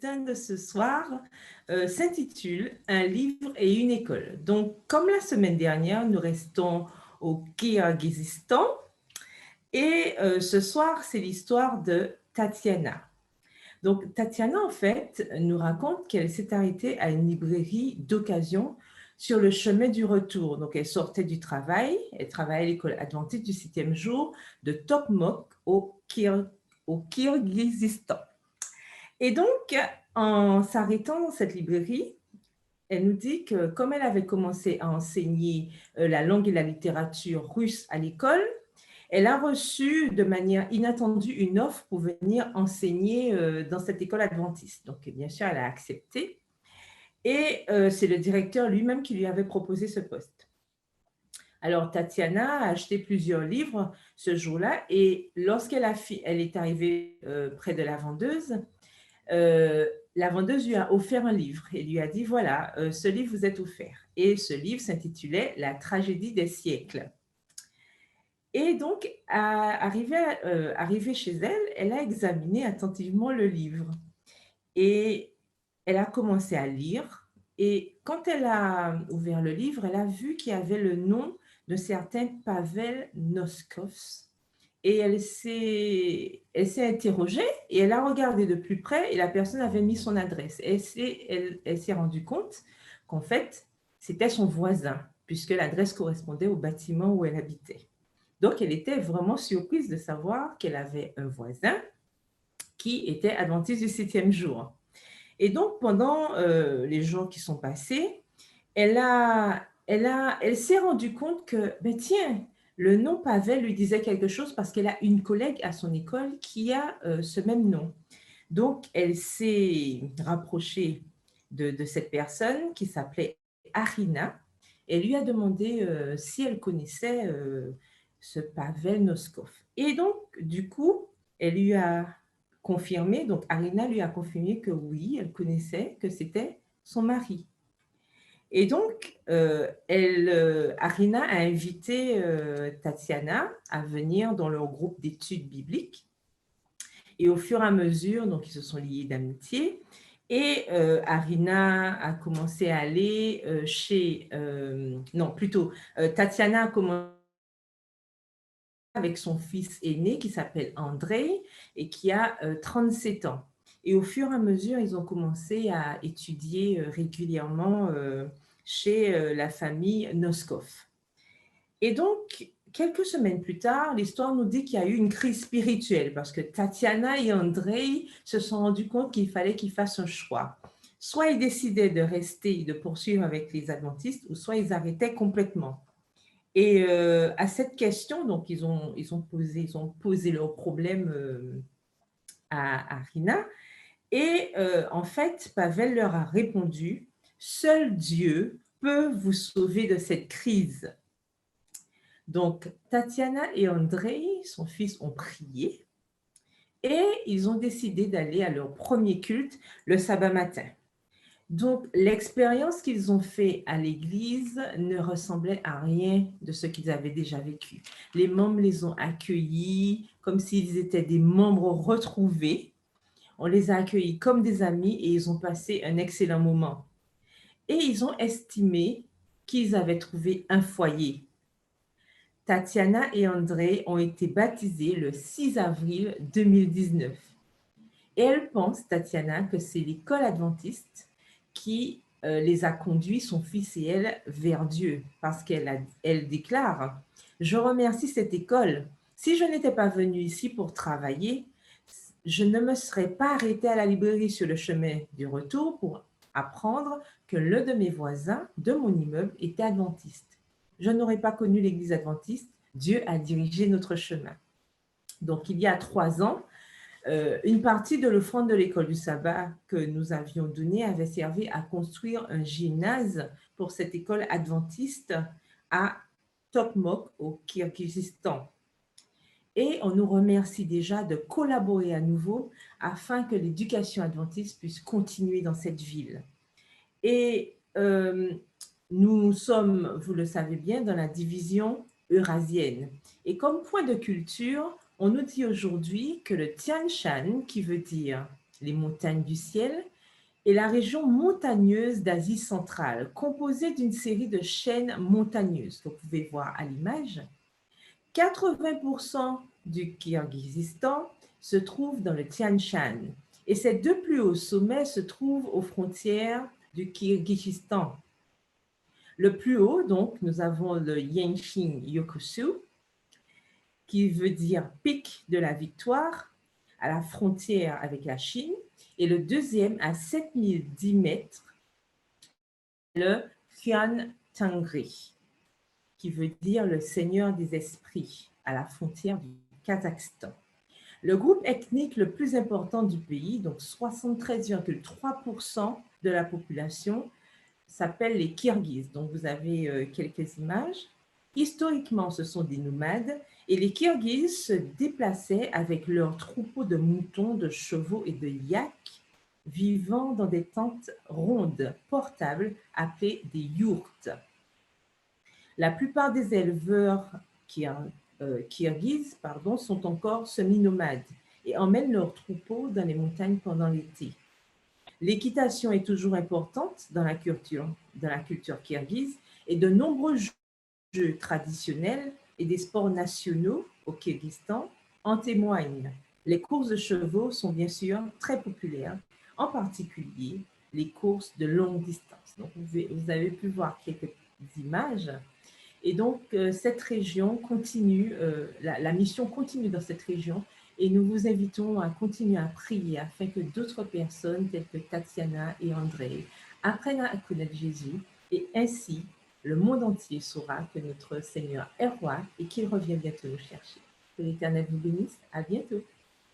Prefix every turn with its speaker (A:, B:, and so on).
A: De ce soir s'intitule Un livre et une école. Donc, comme la semaine dernière, nous restons au Kirghizistan et ce soir, c'est l'histoire de Tatiana. Donc, Tatiana, en fait, nous raconte qu'elle s'est arrêtée à une librairie d'occasion sur le chemin du retour. Donc, elle sortait du travail, elle travaillait à l'école adventiste du 7e jour de Tokmok au Kirghizistan. Et donc, en s'arrêtant dans cette librairie, elle nous dit que comme elle avait commencé à enseigner la langue et la littérature russe à l'école, elle a reçu de manière inattendue une offre pour venir enseigner dans cette école adventiste. Donc, bien sûr, elle a accepté. Et c'est le directeur lui-même qui lui avait proposé ce poste. Alors, Tatiana a acheté plusieurs livres ce jour-là et lorsqu'elle elle est arrivée près de la vendeuse lui a offert un livre et lui a dit, voilà, ce livre vous est offert. Et ce livre s'intitulait La tragédie des siècles. Et donc, arrivée chez elle, elle a examiné attentivement le livre et elle a commencé à lire. Et quand elle a ouvert le livre, elle a vu qu'il y avait le nom de certain Pavel Noskov. Et elle s'est interrogée et elle a regardé de plus près et la personne avait mis son adresse. Elle s'est rendue compte qu'en fait, c'était son voisin, puisque l'adresse correspondait au bâtiment où elle habitait. Donc, elle était vraiment surprise de savoir qu'elle avait un voisin qui était adventiste du 7e jour. Et donc, pendant les jours qui sont passés, elle s'est rendue compte que, ben tiens, le nom Pavel lui disait quelque chose parce qu'elle a une collègue à son école qui a ce même nom. Donc, elle s'est rapprochée de cette personne qui s'appelait Arina et lui a demandé si elle connaissait ce Pavel Noskov. Et donc, du coup, elle lui a confirmé, donc Arina lui a confirmé que oui, elle connaissait, que c'était son mari. Et donc, Arina a invité Tatiana à venir dans leur groupe d'études bibliques. Et au fur et à mesure, donc, ils se sont liés d'amitié. Et Arina a commencé à aller Tatiana a commencé avec son fils aîné qui s'appelle Andrei et qui a 37 ans. Et au fur et à mesure, ils ont commencé à étudier régulièrement chez la famille Noskov. Et donc, quelques semaines plus tard, l'histoire nous dit qu'il y a eu une crise spirituelle parce que Tatiana et Andrei se sont rendus compte qu'il fallait qu'ils fassent un choix. Soit ils décidaient de rester, de poursuivre avec les adventistes, ou soit ils arrêtaient complètement. Et à cette question, donc, ils ont posé leur problème à Rina. Et en fait, Pavel leur a répondu, « Seul Dieu peut vous sauver de cette crise. » Donc, Tatiana et Andrei, son fils, ont prié et ils ont décidé d'aller à leur premier culte le sabbat matin. Donc, l'expérience qu'ils ont faite à l'église ne ressemblait à rien de ce qu'ils avaient déjà vécu. Les membres les ont accueillis comme s'ils étaient des membres retrouvés. On les a accueillis comme des amis et ils ont passé un excellent moment. Et ils ont estimé qu'ils avaient trouvé un foyer. Tatiana et Andrei ont été baptisés le 6 avril 2019. Et elle pense, Tatiana, que c'est l'école adventiste qui les a conduits, son fils et elle, vers Dieu. Parce elle déclare, « Je remercie cette école. Si je n'étais pas venue ici pour travailler, je ne me serais pas arrêtée à la librairie sur le chemin du retour pour apprendre que l'un de mes voisins de mon immeuble était adventiste. Je n'aurais pas connu l'église adventiste. Dieu a dirigé notre chemin. » Donc, il y a 3 ans, une partie de l'offrande de l'école du sabbat que nous avions donnée avait servi à construire un gymnase pour cette école adventiste à Tokmok, au Kirghizistan. Et on nous remercie déjà de collaborer à nouveau afin que l'éducation adventiste puisse continuer dans cette ville. Et nous sommes, vous le savez bien, dans la division eurasienne. Et comme point de culture, on nous dit aujourd'hui que le Tian Shan, qui veut dire les montagnes du ciel, et la région montagneuse d'Asie centrale, composée d'une série de chaînes montagneuses. Vous pouvez voir à l'image. 80% du Kirghizistan se trouve dans le Tian Shan, et ces deux plus hauts sommets se trouvent aux frontières du Kirghizistan. Le plus haut, donc, nous avons le Yenshin Yokusu, qui veut dire pic de la victoire, à la frontière avec la Chine, et le deuxième à 7010 mètres, le Kyan Tangri, qui veut dire le Seigneur des esprits, à la frontière du Kazakhstan. Le groupe ethnique le plus important du pays, donc 73,3% de la population, s'appelle les Kirghizes. Donc vous avez quelques images. Historiquement, ce sont des nomades et les Kirghizes se déplaçaient avec leurs troupeaux de moutons, de chevaux et de yaks, vivant dans des tentes rondes, portables, appelées des yourtes. La plupart des éleveurs kirghizes sont encore semi-nomades et emmènent leurs troupeaux dans les montagnes pendant l'été. L'équitation est toujours importante dans la culture kirghize et de nombreux jeux traditionnels et des sports nationaux au Kirghizistan en témoignent. Les courses de chevaux sont bien sûr très populaires, en particulier les courses de longue distance. Donc, vous avez pu voir quelques images. Et donc, cette région continue, la mission continue dans cette région et nous vous invitons à continuer à prier afin que d'autres personnes telles que Tatiana et André apprennent à connaître Jésus et ainsi le monde entier saura que notre Seigneur est roi et qu'il revient bientôt nous chercher. Que l'Éternel vous bénisse. À bientôt.